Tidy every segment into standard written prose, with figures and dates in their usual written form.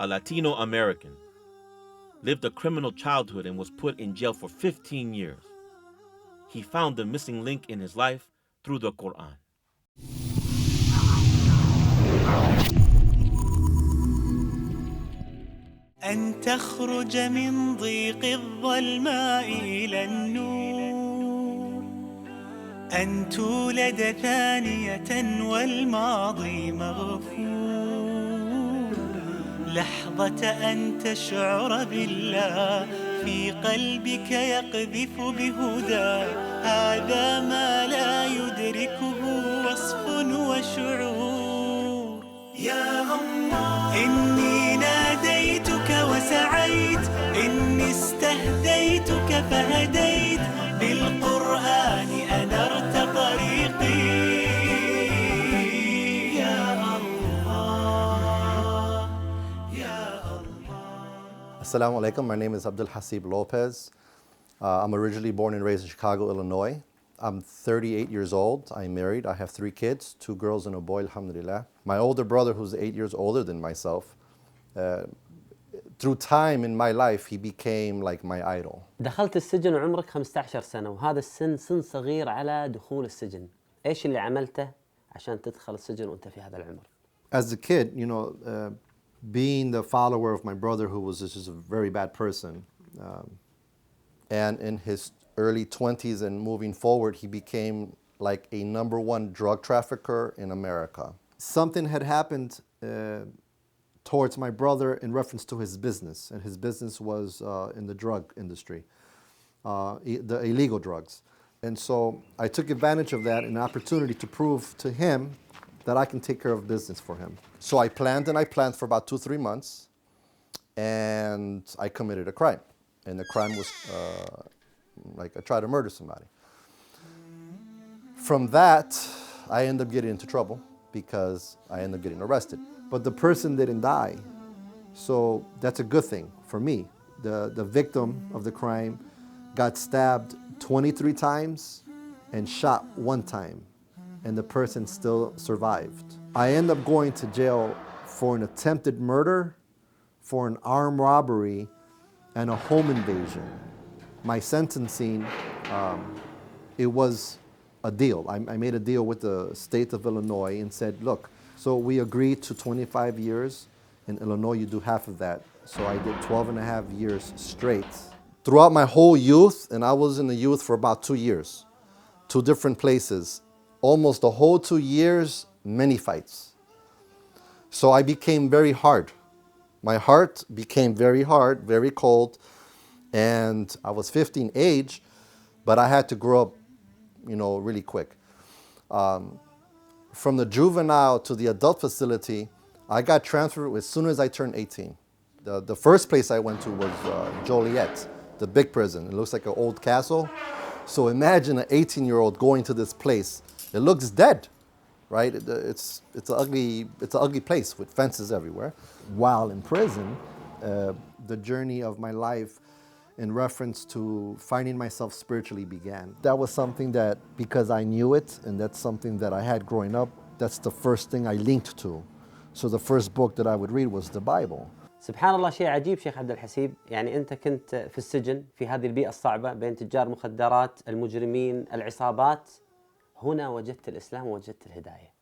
a Latino American, lived a criminal childhood and was put in jail for 15 years. He found the missing link in his life through the Quran. أن تخرج من ضيق الظلماء إلى النور، أن تولد ثانية والماضي مغفور، لحظة أن تشعر بالله في قلبك يقذف بهدى، هذا ما لا يدركه وصف وشعور. يا الله إني ناديتك وسعيت، إني استهديتك فهديت، بالقرآن أنرت طريقي. يا الله يا الله. Assalamu alaikum. My name is الحسيب Lopez. I'm originally born and raised in Chicago, Illinois. I'm 38 years old. I'm married. I have 3 kids, 2 girls and a boy, alhamdulillah. My older brother, who's 8 years older than myself, through time in my life, he became like my idol. دخلت السجن وعمرك 15 سنة، وهذا السن سن صغير على دخول السجن. إيش اللي عملته عشان تدخل السجن وأنت في هذا العمر؟ As a kid, being the follower of my brother, who was just a very bad person, and in his early 20s and moving forward, he became like a #1 drug trafficker in America. Something had happened towards my brother in reference to his business, and his business was in the drug industry, the illegal drugs. And so I took advantage of that, an opportunity to prove to him that I can take care of business for him. So I planned for about 2-3 months, and I committed a crime. And the crime was like I tried to murder somebody. From that, I ended up getting into trouble because I ended up getting arrested. But the person didn't die, so that's a good thing for me. The victim of the crime got stabbed 23 times and shot 1 time, and the person still survived. I ended up going to jail for an attempted murder, for an armed robbery, and a home invasion. My sentencing, it was a deal. I made a deal with the state of Illinois and said, look, so we agreed to 25 years. In Illinois, you do half of that. So I did 12 and a half years straight. Throughout my whole youth, and I was in the youth for about 2 years, 2 different places, almost the whole 2 years, many fights. So I became very hard. My heart became very hard, very cold, and I was 15 age, but I had to grow up, really quick. From the juvenile to the adult facility, I got transferred as soon as I turned 18. The first place I went to was Joliet, the big prison. It looks like an old castle. So imagine an 18-year-old going to this place. It looks dead, right? It's an ugly place with fences everywhere. While in prison, the journey of my life in reference to finding myself spiritually began. That was something that, because I knew it, and that's something that I had growing up, that's the first thing I linked to. So the first book that I would read was the Bible. سبحان الله، شيء عجيب شيخ عبد الحسيب. يعني أنت كنت في السجن في هذه البيئة الصعبة بين تجار مخدرات، المجرمين، العصابات. هنا وجدت الإسلام ووجدت الهداية.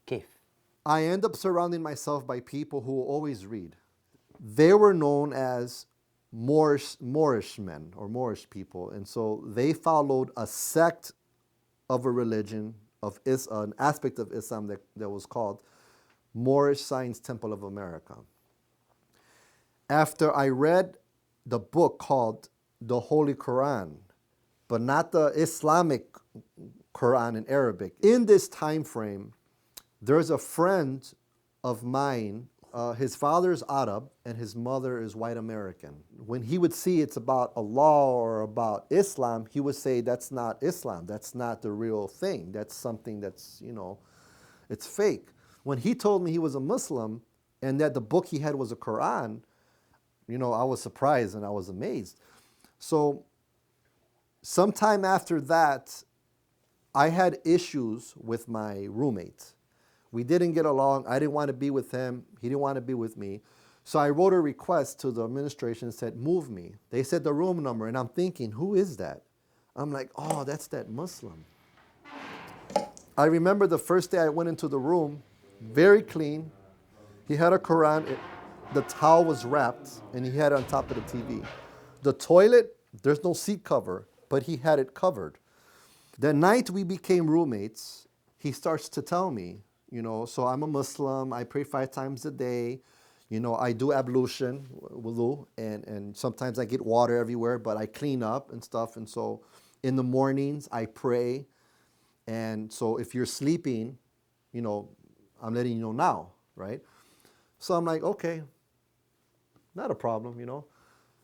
كيف؟ I end up surrounding myself by people who always read. They were known as Moorish men or Moorish people, and so they followed a sect of a religion of an aspect of Islam that was called Moorish Science Temple of America. After I read the book called the Holy Quran, but not the Islamic Quran in Arabic, in this time frame, there's a friend of mine. His father is Arab and his mother is white American. When he would see it's about Allah or about Islam, he would say, that's not Islam, that's not the real thing, that's something that's, it's fake. When he told me he was a Muslim and that the book he had was a Quran, I was surprised and I was amazed. So sometime after that, I had issues with my roommate. We didn't get along. I didn't want to be with him. He didn't want to be with me. So I wrote a request to the administration and said, move me. They said the room number, and I'm thinking, who is that? I'm like, oh, that's that Muslim. I remember the first day I went into the room, very clean. He had a Quran, the towel was wrapped, and he had it on top of the TV. The toilet, there's no seat cover, but he had it covered. The night we became roommates, he starts to tell me, so I'm a Muslim, I pray 5 times a day, I do ablution, wudu, and sometimes I get water everywhere, but I clean up and stuff, and so in the mornings I pray, and so if you're sleeping, I'm letting you know now, right? So I'm like, okay, not a problem,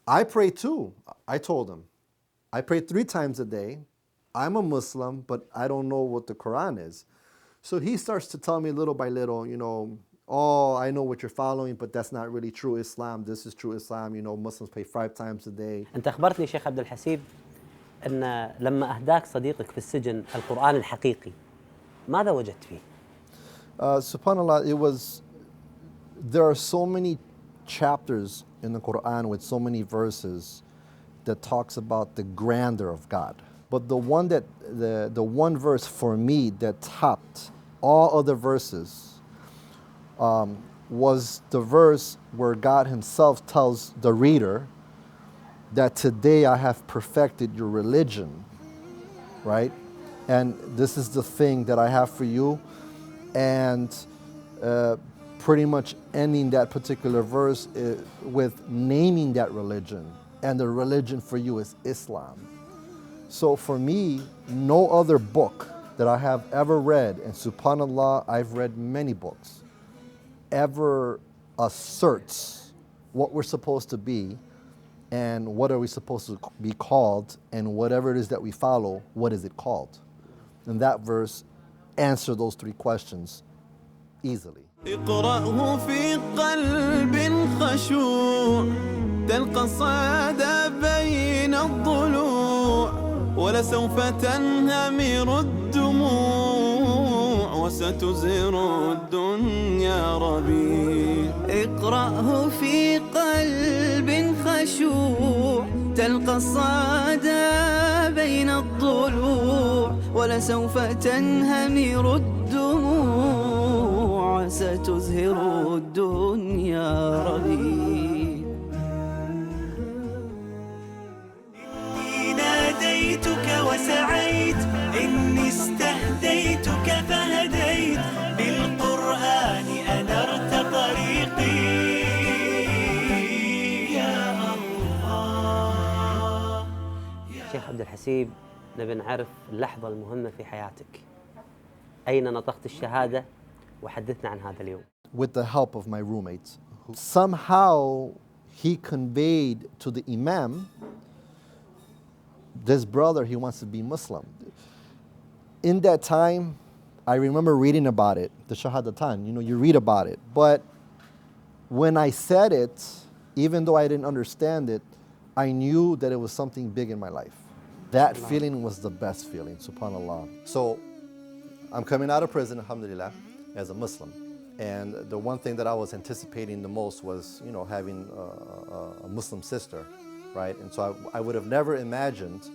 I pray too, I told him. I pray 3 times a day. I'm a Muslim, but I don't know what the Quran is. So he starts to tell me little by little, oh, I know what you're following, but that's not really true Islam. This is true Islam. Muslims pray 5 times a day. أنت أخبرتني شيخ عبد الحسيب أن لما أهداك صديقك في السجن القرآن الحقيقي ماذا وجدت فيه؟ SubhanAllah, there are so many chapters in the Quran with so many verses that talks about the grandeur of God. But the one verse for me that topped all other verses was the verse where God himself tells the reader that today I have perfected your religion, right? And this is the thing that I have for you. And pretty much ending that particular verse with naming that religion. And the religion for you is Islam. So for me, no other book that I have ever read, and subhanAllah, I've read many books, ever asserts what we're supposed to be and what are we supposed to be called, and whatever it is that we follow, what is it called? And that verse answers those 3 questions easily. اقرأه في قلب خشوع تلقى الصعد بين الضلوع ولسوف تنهمر الدموع وستزهر الدنيا ربيع اقرأه في قلب خشوع تلقى الصعد بين الضلوع ولسوف تنهمر الدموع ستزهر الدنيا ربيع إني ناديتك وسعيت إني استهديتك فهديت بالقرآن أنرت طريقي يا الله. شيخ عبد الحسيب، نبي نعرف اللحظة المهمة في حياتك. أين نطقت الشهادة؟ وحدثنا عن هذا اليوم. With the help of my roommates, somehow he conveyed to the imam, this brother, he wants to be Muslim. In that time, I remember reading about it, the Shahadatan, you read about it. But when I said it, even though I didn't understand it, I knew that it was something big in my life. That feeling was the best feeling, subhanAllah. So I'm coming out of prison, alhamdulillah, as a Muslim. And the one thing that I was anticipating the most was, having a Muslim sister, right? And so I would have never imagined,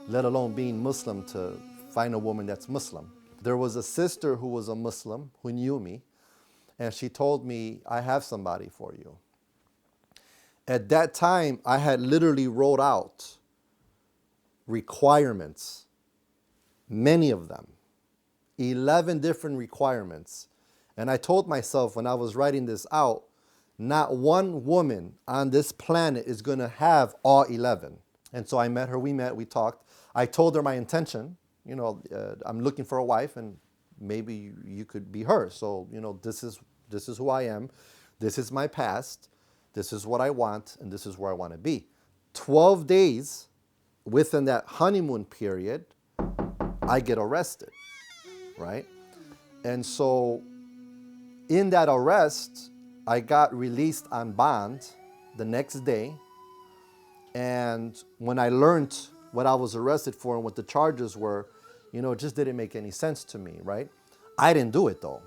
let alone being Muslim, to find a woman that's Muslim. There was a sister who was a Muslim who knew me, and she told me, I have somebody for you. At that time, I had literally wrote out requirements, many of them, 11 different requirements. And I told myself when I was writing this out, not one woman on this planet is going to have all 11. And so I met her, we talked. I told her my intention, I'm looking for a wife and maybe you could be her. So, this is who I am. This is my past. This is what I want, and this is where I want to be. 12 days within that honeymoon period, I get arrested, right? And so in that arrest, I got released on bond the next day. And when I learned what I was arrested for and what the charges were, it just didn't make any sense to me, right? I didn't do it though.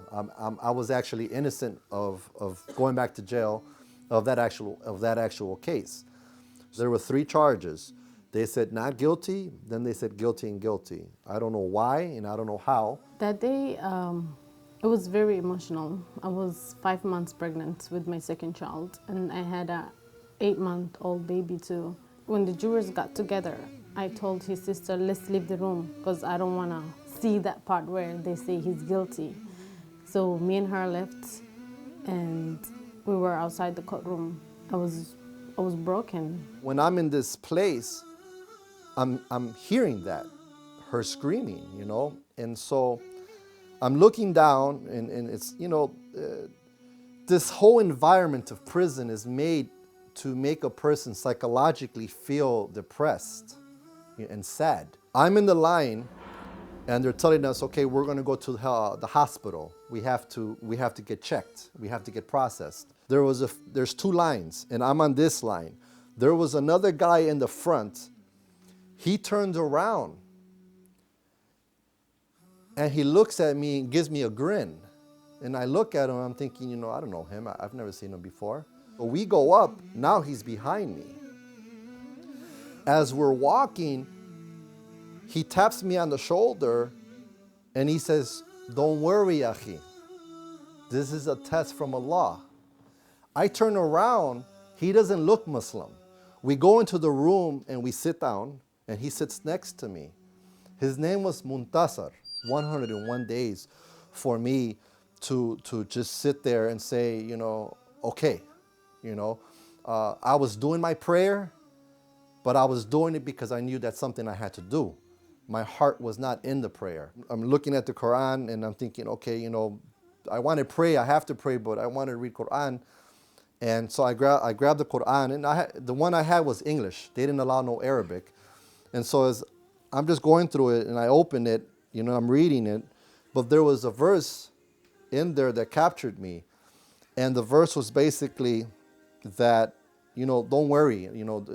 I was actually innocent of going back to jail of that actual case. There were 3 charges. They said not guilty, then they said guilty and guilty. I don't know why and I don't know how. That day, it was very emotional. I was 5 months pregnant with my second child, and I had a 8-month-old baby too. When the jurors got together, I told his sister, let's leave the room because I don't want to see that part where they say he's guilty. So me and her left, and we were outside the courtroom. I was broken. When I'm in this place, I'm hearing that, her screaming, you know? And so I'm looking down, and it's, you know, this whole environment of prison is made to make a person psychologically feel depressed and sad. I'm in the line, and they're telling us, okay, we're gonna go to the hospital. We have to get checked. We have to get processed. There's 2 lines, and I'm on this line. There was another guy in the front. He turns around, and he looks at me and gives me a grin. And I look at him, I'm thinking, you know, I don't know him. I've never seen him before. But we go up, now he's behind me. As we're walking, he taps me on the shoulder, and he says, don't worry, Akhi. This is a test from Allah. I turn around, he doesn't look Muslim. We go into the room and we sit down, and he sits next to me. His name was Muntasar, 101 days for me to just sit there and say, you know, okay, you know. I was doing my prayer, but I was doing it because I knew that's something I had to do. My heart was not in the prayer. I'm looking at the Quran and I'm thinking, okay, you know, I want to pray, I have to pray, but I want to read Quran. And so I grabbed the Quran, and the one I had was English. They didn't allow no Arabic. And so as I'm just going through it, and I open it, you know, I'm reading it, but there was a verse in there that captured me. And the verse was basically that, you know, don't worry, you know,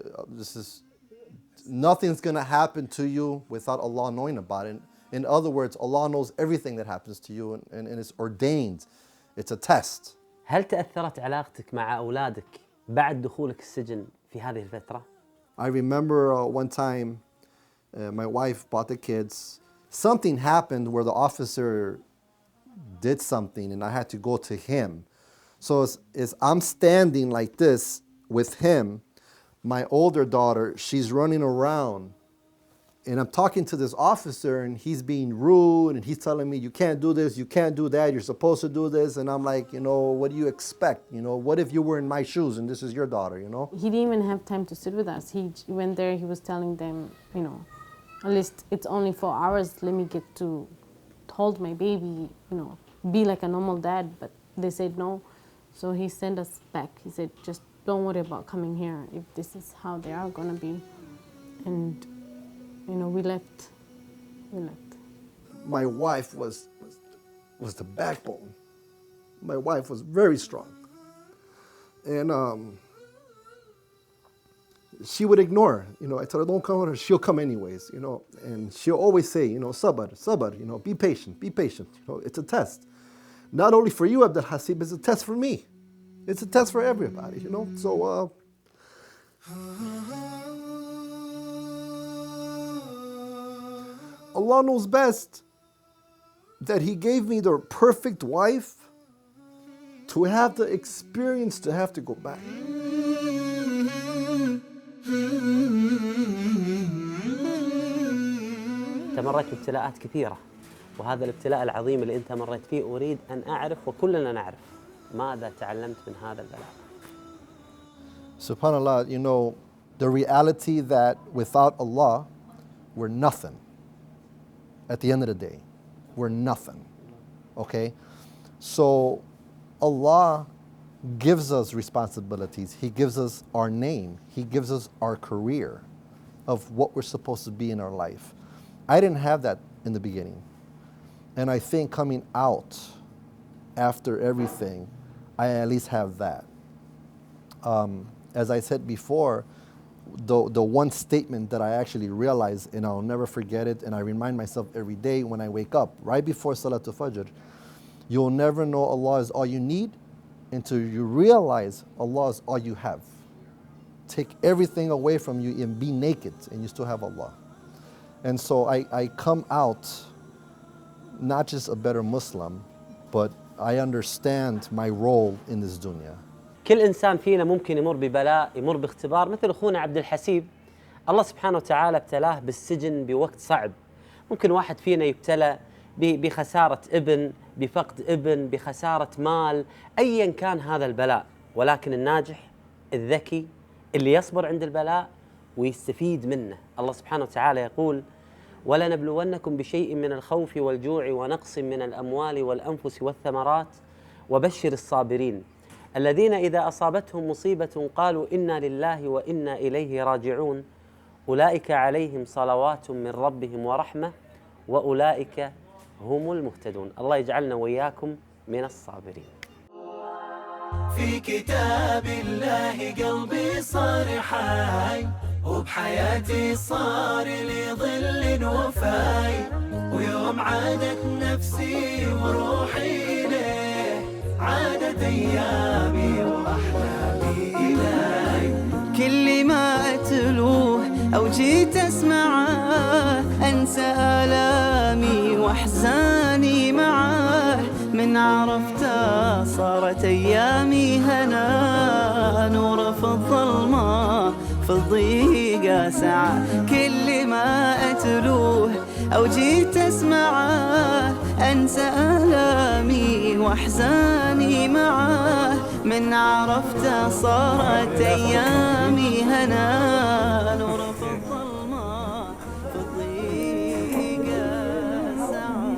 nothing's going to happen to you without Allah knowing about it. In other words, Allah knows everything that happens to you, and it's ordained. It's a test. هل تأثرت علاقتك مع أولادك بعد دخولك السجن في هذه الفترة؟ I remember one time my wife brought the kids. Something happened where the officer did something and I had to go to him. So as I'm standing like this with him, my older daughter, she's running around, and I'm talking to this officer, and he's being rude, and he's telling me, you can't do this, you can't do that, you're supposed to do this. And I'm like, you know, what do you expect? You know, what if you were in my shoes and this is your daughter, you know? He didn't even have time to sit with us. He went there, he was telling them, you know, at least it's only 4 hours, let me get to hold my baby, you know, be like a normal dad. But they said no. So he sent us back. He said, just don't worry about coming here if this is how they are gonna be. And you know, we left. My wife was the backbone. My wife was very strong. And she would ignore, you know, I told her, don't come with her, she'll come anyways, you know. And she'll always say, you know, sabr, you know, be patient, you know, it's a test. Not only for you, Abdul Hasib, it's a test for me. It's a test for everybody, you know. So, Allah knows best that He gave me the perfect wife to have the experience to have to go back. أنت مريت بابتلاءات كثيرة، وهذا الابتلاء العظيم اللي أنت مريت فيه أريد أن أعرف وكلنا نعرف ماذا تعلمت من هذا البلاء. SubhanAllah, you know, the reality that without Allah, we're nothing. At the end of the day, we're nothing, okay? So Allah gives us responsibilities. He gives us our name. He gives us our career of what we're supposed to be in our life. I didn't have that in the beginning. And I think coming out after everything, I at least have that. As I said before, the one statement that I actually realized, and I'll never forget it, and I remind myself every day when I wake up, right before Salatul Fajr, you'll never know Allah is all you need until you realize Allah is all you have. Take everything away from you and be naked, and you still have Allah. And so I come out not just a better Muslim, but I understand my role in this dunya. كل إنسان فينا ممكن يمر ببلاء، يمر باختبار، مثل أخونا عبد الحسيب الله سبحانه وتعالى ابتلاه بالسجن بوقت صعب. ممكن واحد فينا يبتلى بخسارة ابن، بفقد ابن، بخسارة مال، أيا كان هذا البلاء، ولكن الناجح الذكي اللي يصبر عند البلاء ويستفيد منه. الله سبحانه وتعالى يقول: ولنبلونكم بشيء من الخوف والجوع ونقص من الأموال والأنفس والثمرات وبشر الصابرين الذين إذا أصابتهم مصيبة قالوا إنا لله وإنا إليه راجعون أولئك عليهم صلوات من ربهم ورحمة وأولئك هم المهتدون. الله يجعلنا وإياكم من الصابرين. في كتاب الله قلبي صار حي، وبحياتي صار لي ظل وفاي، ويوم عادت نفسي وروحي إليه عادت أيامي وأحلامي إلي. كل ما أتلوه أو جيت أسمعه أنسى آلامي وأحزاني معاه، من عرفته صارت أيامي هنا، نور في الظلمة في الضيقة ساعة. كل ما أتلوه أو جيت أسمعه أنسى آلامي وأحزاني معاه، من عرفته صارت أيامي هنا، نور في الظلمة في الضيقة ساعة.